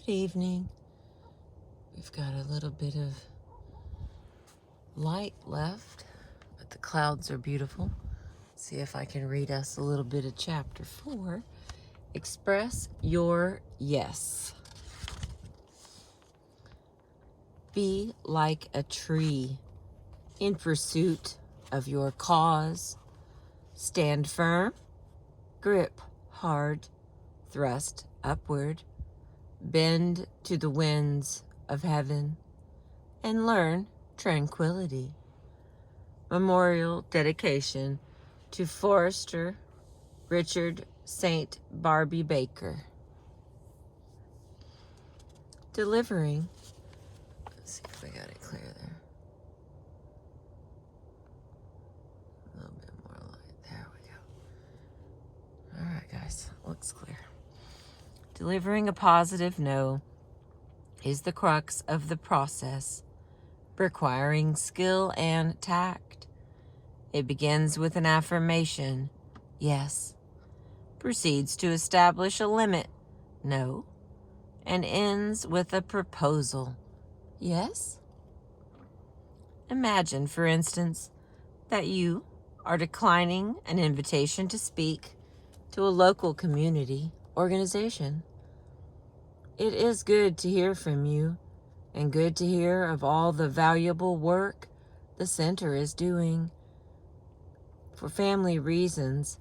Good evening. We've got a little bit of light left, but the clouds are beautiful. See if I can read us a little bit of chapter 4. Express your yes. Be like a tree in pursuit of your cause. Stand firm, grip hard, thrust upward, bend to the winds of heaven, and learn tranquility. Memorial dedication to Forester Richard St. Barbie Baker. Delivering, let's see if I got it clear there. A little bit more light. There we go. All right, guys, looks clear. Delivering a positive no is the crux of the process, requiring skill and tact. It begins with an affirmation, yes, proceeds to establish a limit, no, and ends with a proposal, yes. Imagine, for instance, that you are declining an invitation to speak to a local community organization. It is good to hear from you and good to hear of all the valuable work the center is doing. For family reasons,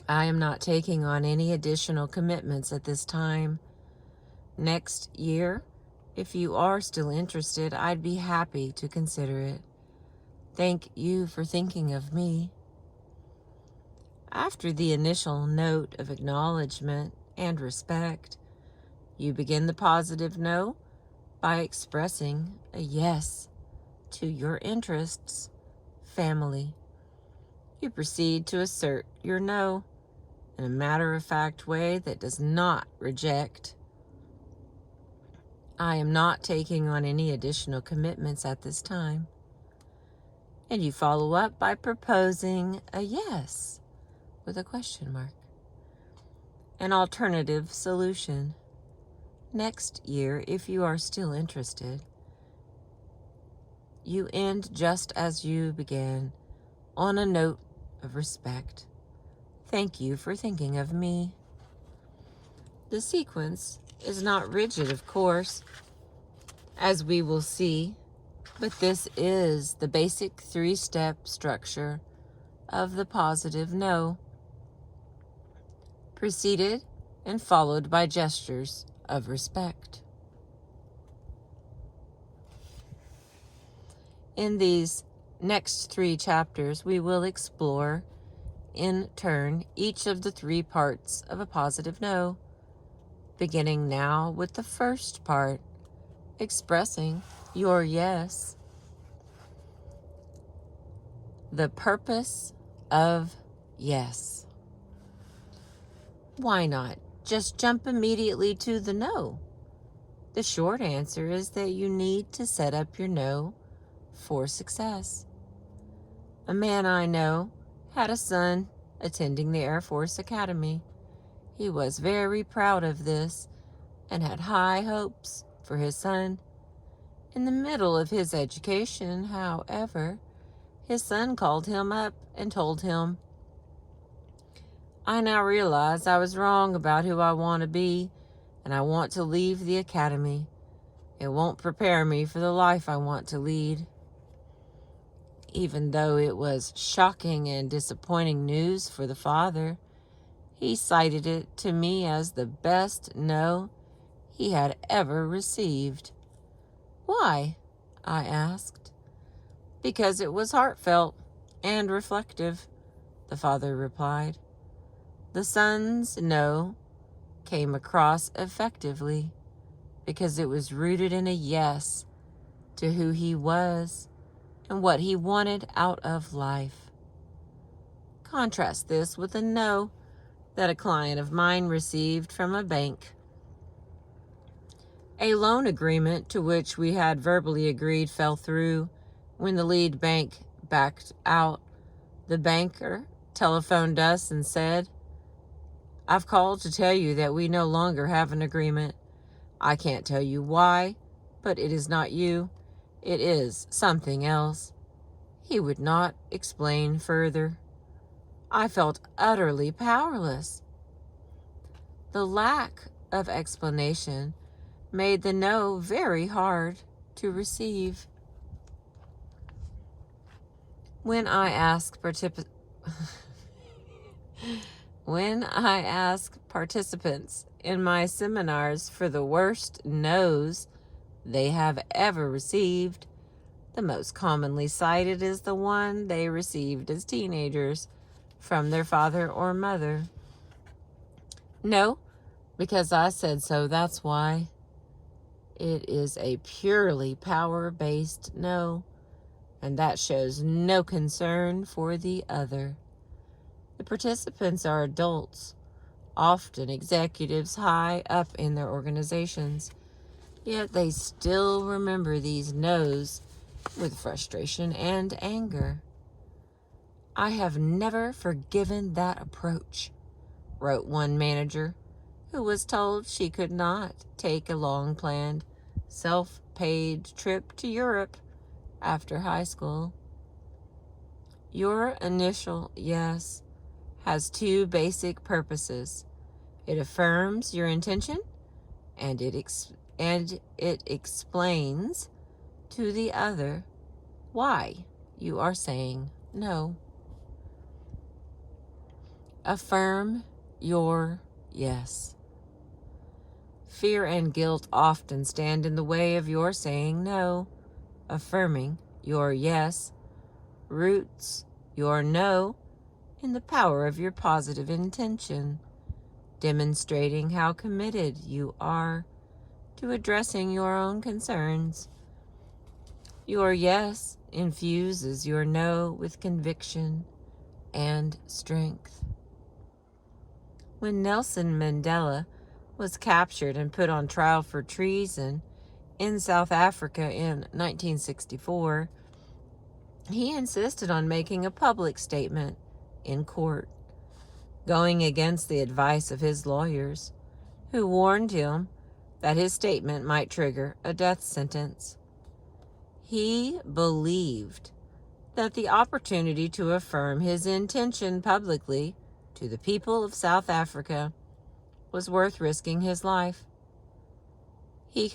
I am not taking on any additional commitments at this time. Next year, if you are still interested, I'd be happy to consider it. Thank you for thinking of me. After the initial note of acknowledgement and respect, you begin the positive no by expressing a yes to your interests, family. You proceed to assert your no in a matter-of-fact way that does not reject. I am not taking on any additional commitments at this time. And you follow up by proposing a yes with a question mark. An alternative solution. Next year, if you are still interested, you end just as you began, on a note of respect. Thank you for thinking of me. The sequence is not rigid, of course, as we will see, but this is the basic 3-step structure of the positive no, preceded and followed by gestures of respect. In these next 3 chapters, we will explore, in turn, each of the 3 parts of a positive no, beginning now with the first part, expressing your yes. The purpose of yes. Why not just jump immediately to the no? The short answer is that you need to set up your no for success. A man I know had a son attending the Air Force Academy. He was very proud of this and had high hopes for his son. In the middle of his education, however, his son called him up and told him, I now realize I was wrong about who I want to be, and I want to leave the academy. It won't prepare me for the life I want to lead. Even though it was shocking and disappointing news for the father, he cited it to me as the best no he had ever received. Why? I asked. Because it was heartfelt and reflective, the father replied. The son's no came across effectively because it was rooted in a yes to who he was and what he wanted out of life. Contrast this with a no that a client of mine received from a bank. A loan agreement to which we had verbally agreed fell through when the lead bank backed out. The banker telephoned us and said, I've called to tell you that we no longer have an agreement. I can't tell you why, but it is not you. It is something else. He would not explain further. I felt utterly powerless. The lack of explanation made the no very hard to receive. When I ask participants in my seminars for the worst no's they have ever received, the most commonly cited is the one they received as teenagers from their father or mother. No, because I said so, that's why. It is a purely power-based no, and that shows no concern for the other. The participants are adults, often executives high up in their organizations, yet they still remember these no's with frustration and anger. I have never forgiven that approach, wrote one manager who was told she could not take a long-planned, self-paid trip to Europe after high school. Your initial yes has two basic purposes. It affirms your intention, and it explains to the other why you are saying no. Affirm your yes. Fear and guilt often stand in the way of your saying no. Affirming your yes roots your no in the power of your positive intention, demonstrating how committed you are to addressing your own concerns. Your yes infuses your no with conviction and strength. When Nelson Mandela was captured and put on trial for treason in South Africa in 1964, he insisted on making a public statement in court, going against the advice of his lawyers, who warned him that his statement might trigger a death sentence. He believed that the opportunity to affirm his intention publicly to the people of South Africa was worth risking his life. His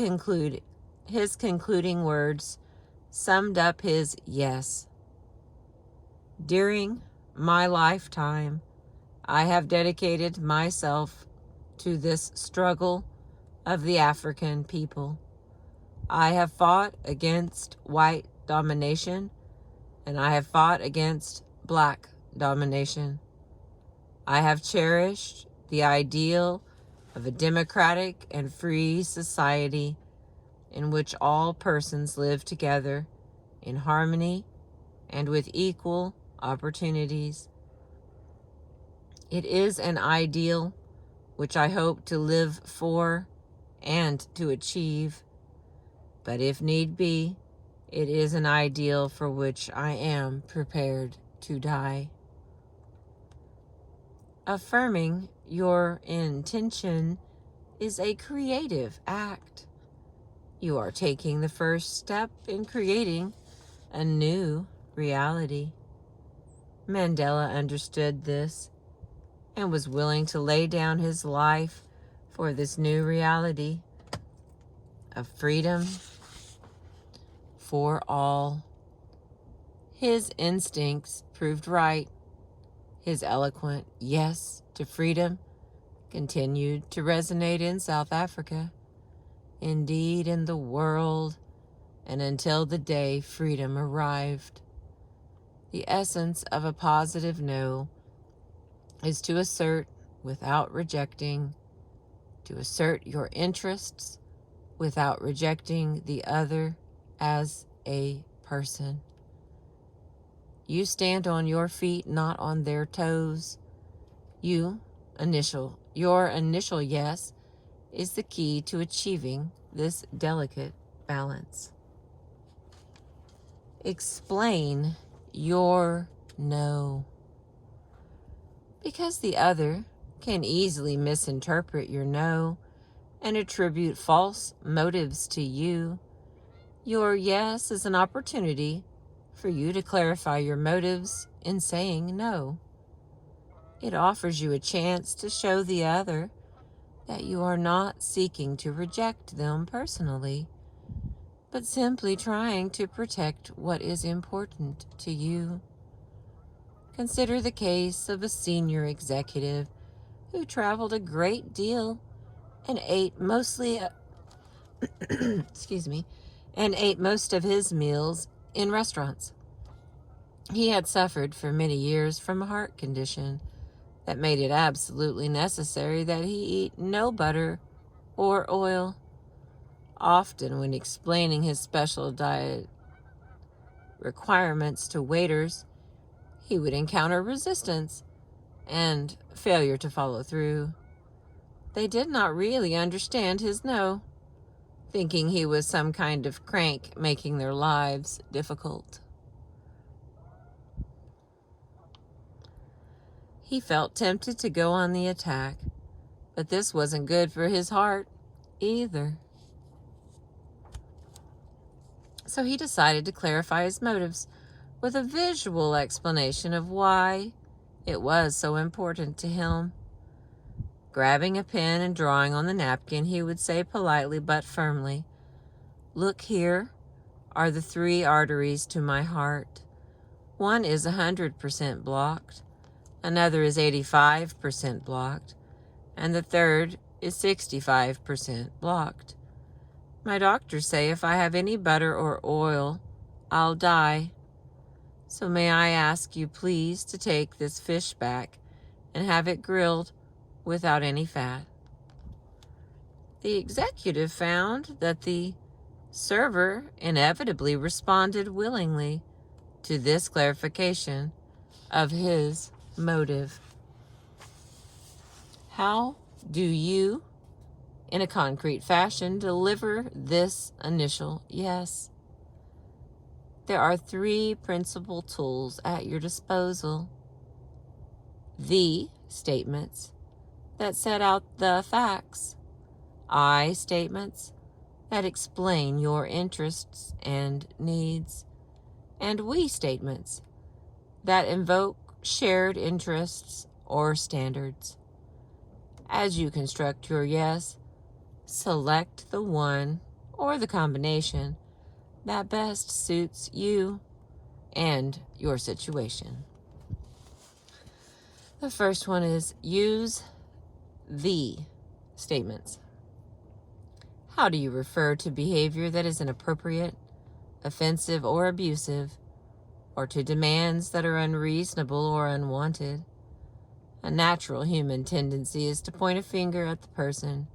concluding words summed up his yes. During my lifetime, I have dedicated myself to this struggle of the African people. I have fought against white domination, and I have fought against black domination. I have cherished the ideal of a democratic and free society in which all persons live together in harmony and with equal opportunities. It is an ideal which I hope to live for and to achieve, but if need be, it is an ideal for which I am prepared to die. Affirming your intention is a creative act. You are taking the first step in creating a new reality. Mandela understood this and was willing to lay down his life for this new reality of freedom for all. His instincts proved right. His eloquent yes to freedom continued to resonate in South Africa, indeed in the world, and until the day freedom arrived. The essence of a positive no is to assert without rejecting, to assert your interests without rejecting the other as a person. You stand on your feet, not on their toes. Your initial yes is the key to achieving this delicate balance. Explain your no. Because the other can easily misinterpret your no and attribute false motives to you, your yes is an opportunity for you to clarify your motives in saying no. It offers you a chance to show the other that you are not seeking to reject them personally, but simply trying to protect what is important to you. Consider the case of a senior executive who traveled a great deal and ate mostly excuse me, and ate most of his meals in restaurants. He had suffered for many years from a heart condition that made it absolutely necessary that he eat no butter or oil. Often, when explaining his special diet requirements to waiters, he would encounter resistance and failure to follow through. They did not really understand his no, thinking he was some kind of crank making their lives difficult. He felt tempted to go on the attack, but this wasn't good for his heart either. So he decided to clarify his motives with a visual explanation of why it was so important to him. Grabbing a pen and drawing on the napkin, he would say politely but firmly, "Look, here are the 3 arteries to my heart. One is 100% blocked, another is 85% blocked, and the third is 65% blocked. My doctors say if I have any butter or oil, I'll die. So may I ask you please to take this fish back and have it grilled without any fat." The executive found that the server inevitably responded willingly to this clarification of his motive. How do you, in a concrete fashion, deliver this initial yes? There are 3 principal tools at your disposal. The statements that set out the facts. I statements that explain your interests and needs. And we statements that invoke shared interests or standards. As you construct your yes, select the one or the combination that best suits you and your situation. The first one is use the statements. How do you refer to behavior that is inappropriate, offensive, or abusive, or to demands that are unreasonable or unwanted? A natural human tendency is to point a finger at the person.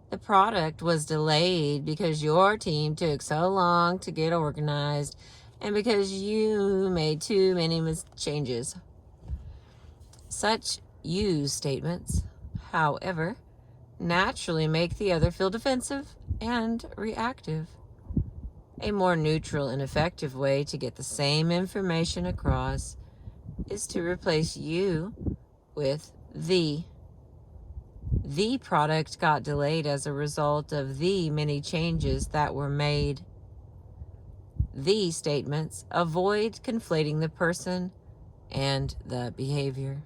The product was delayed because your team took so long to get organized and because you made too many changes. Such use statements, however, naturally make the other feel defensive and reactive. A more neutral and effective way to get the same information across is to replace you with the. The product got delayed as a result of the many changes that were made. The statements avoid conflating the person and the behavior.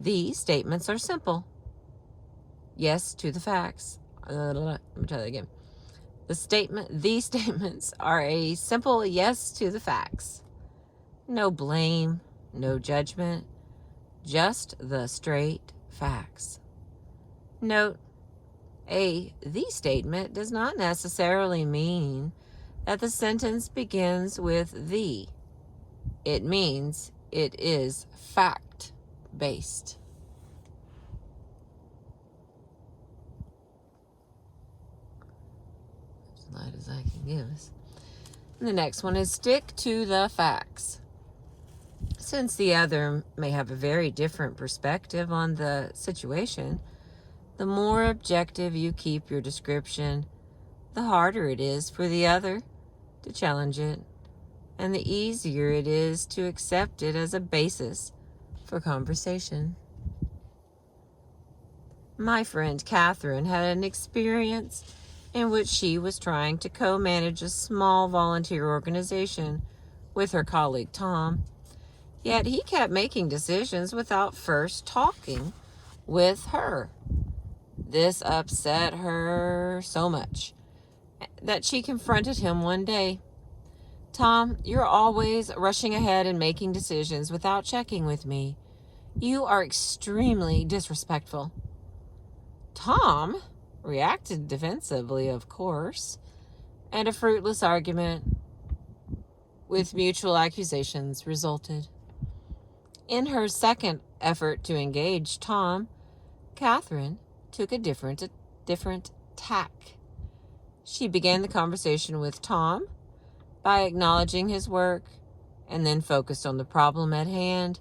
The statements are simple. Yes to the facts. Let me try that again. These statements are a simple yes to the facts. No blame, no judgment, just the straight facts. Note, the statement does not necessarily mean that the sentence begins with the. It means it is fact-based. As light as I can give us. And the next one is stick to the facts. Since the other may have a very different perspective on the situation, the more objective you keep your description, the harder it is for the other to challenge it, and the easier it is to accept it as a basis for conversation. My friend Catherine had an experience in which she was trying to co-manage a small volunteer organization with her colleague Tom, yet he kept making decisions without first talking with her. This upset her so much that she confronted him one day. "Tom, you're always rushing ahead and making decisions without checking with me. You are extremely disrespectful." Tom reacted defensively, of course, and a fruitless argument with mutual accusations resulted. In her second effort to engage Tom, Catherine took a different tack. She began the conversation with Tom by acknowledging his work and then focused on the problem at hand,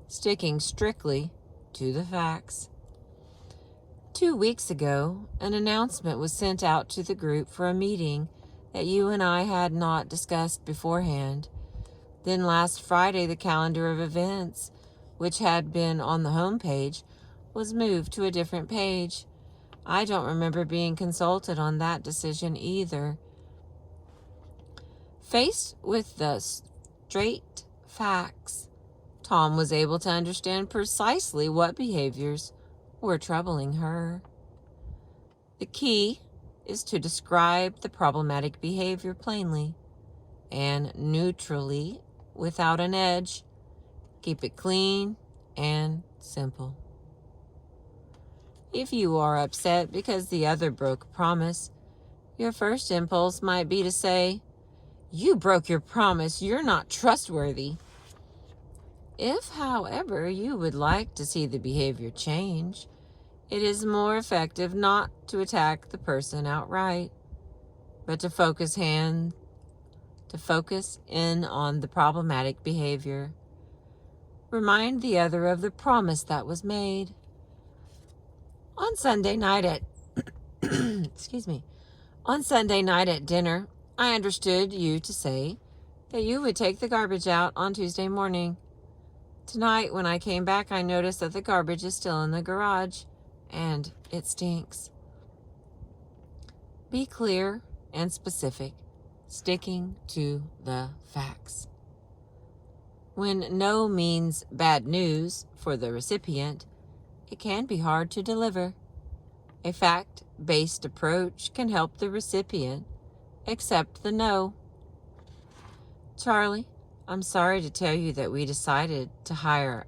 sticking strictly to the facts. 2 weeks ago, an announcement was sent out to the group for a meeting that you and I had not discussed beforehand. Then last Friday, the calendar of events, which had been on the home page, was moved to a different page. I don't remember being consulted on that decision either. Faced with the straight facts, Tom was able to understand precisely what behaviors were troubling her. The key is to describe the problematic behavior plainly and neutrally without an edge. Keep it clean and simple. If you are upset because the other broke a promise, your first impulse might be to say, "You broke your promise, you're not trustworthy." If, however, you would like to see the behavior change, it is more effective not to attack the person outright, but to focus in on the problematic behavior. Remind the other of the promise that was made. On Sunday night at On Sunday night at dinner, I understood you to say that you would take the garbage out on Tuesday morning. Tonight, when I came back, I noticed that the garbage is still in the garage, and it stinks. Be clear and specific, sticking to the facts. When no means bad news for the recipient, it can be hard to deliver. A fact-based approach can help the recipient accept the no. "Charlie, I'm sorry to tell you that we decided to hire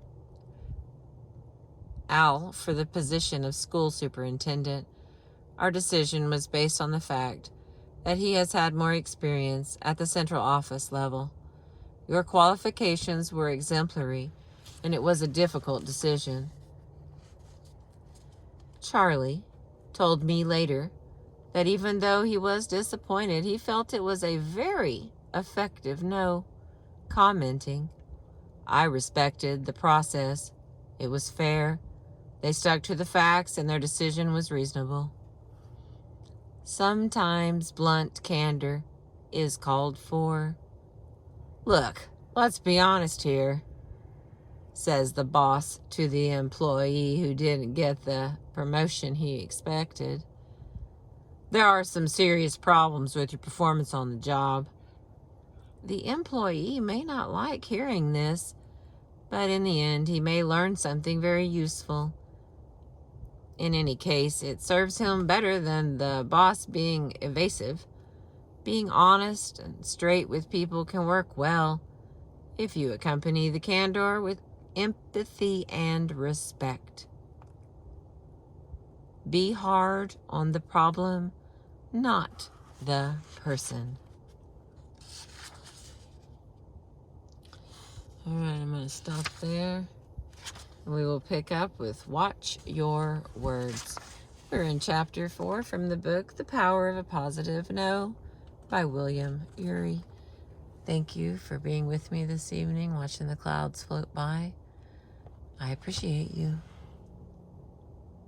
Al for the position of school superintendent. Our decision was based on the fact that he has had more experience at the central office level. Your qualifications were exemplary, and it was a difficult decision." Charlie told me later that even though he was disappointed, he felt it was a very effective no, commenting, "I respected the process. It was fair. They stuck to the facts and their decision was reasonable." Sometimes blunt candor is called for. "Look, let's be honest here," says the boss to the employee who didn't get the promotion he expected. "There are some serious problems with your performance on the job." The employee may not like hearing this, but in the end, he may learn something very useful. In any case, it serves him better than the boss being evasive. Being honest and straight with people can work well if you accompany the candor with empathy and respect. Be hard on the problem, not the person. All right, I'm going to stop there. We will pick up with Watch Your Words. We're in Chapter 4 from the book The Power of a Positive No by William Ury. Thank you for being with me this evening, watching the clouds float by. I appreciate you.